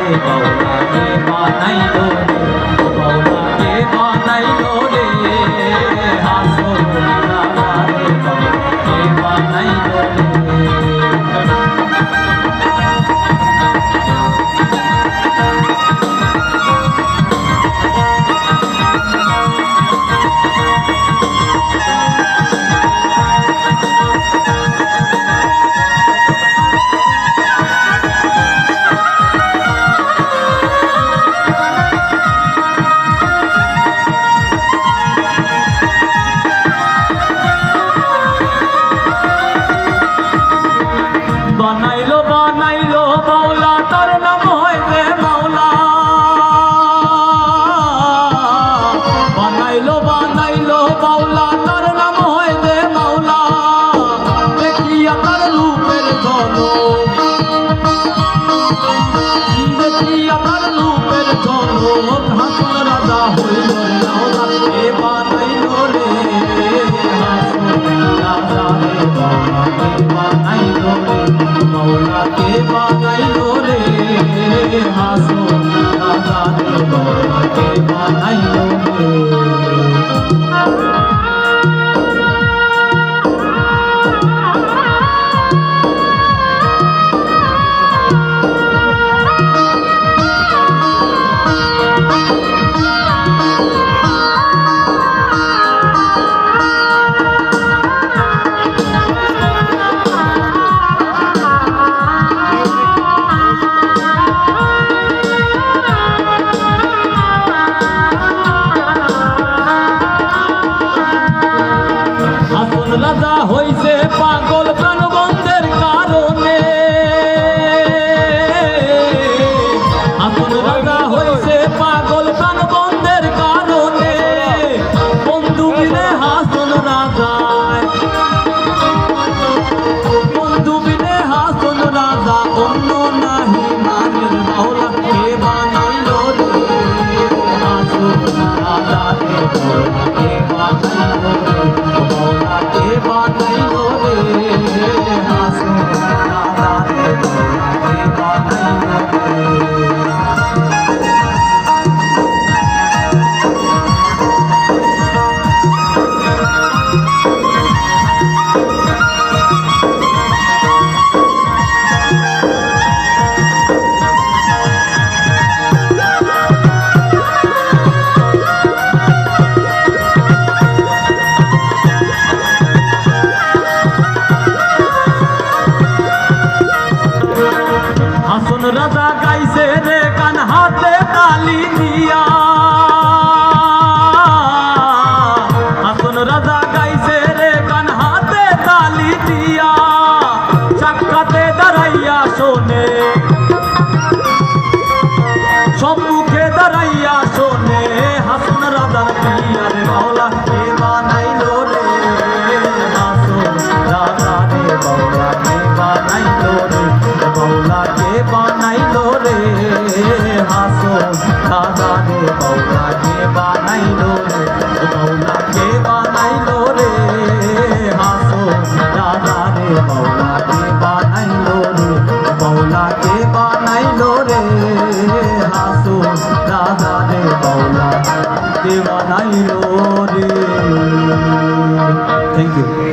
রে বাউলা কে বানাইলো রে বাউলা কে বানাইলো রে হাসন রাজা রে বাউলা কে বানাইলো রে বানাইলো বাউলা তার নাম হইবে মাওলা বানাইলো বাউলা তার নাম হইবে মাওলা দেখিয়া তার রূপের ঝলক দেখিয়া তার রূপের ঝলক হাসন রাজা হইল মাওলা কে বানাইলো রে হাসন রাজা রে বাউলা কে বানাইলো রে বাউলা কে বানাইলো রে হাসন রাজা রে বাউলা কে বানাইলো রে রাজা হইছে পাগল প্রাণবন্ধের কারণে হাসন রাজা হইছে পাগল প্রাণবন্ধের কারণে বন্ধু বিনে হাসন রাজা বন্ধু বিনে হাসন রাজা অন্য নাহি মানের বাউলা কে বানাইলো রে হাসন রাজা রে বাউলা কে বানাইলো রে বাউলা কে বানাইলো রে হাসন রাজা রে বাউলা কে বানাইলো রে হাসন রাজা গাইছে রে কান হাতে তালি দিয়া হাসন রাজা গাইছে রে কান হাতে তালি দিয়া সাক্ষাতে দাঁড়াইয়া শোনে সম্মুখে দাঁড়াইয়া শোনে হাসন রাজার প্রিয়া রে বাউলা কে বানাইলো রে হাসন রাজা রে বাউলা কে বানাইলো রে বাউলা কে বানাইলো রে হাসন রাজা রে বাউলা কে বানাইলো রে বাউলা কে বানাইলো রে হাসন রাজা রে বাউলা কে বানাইলো রে বাউলা কে বানাইলো রে হাসন রাজা রে বাউলা কে বানাইলো রে। Thank you.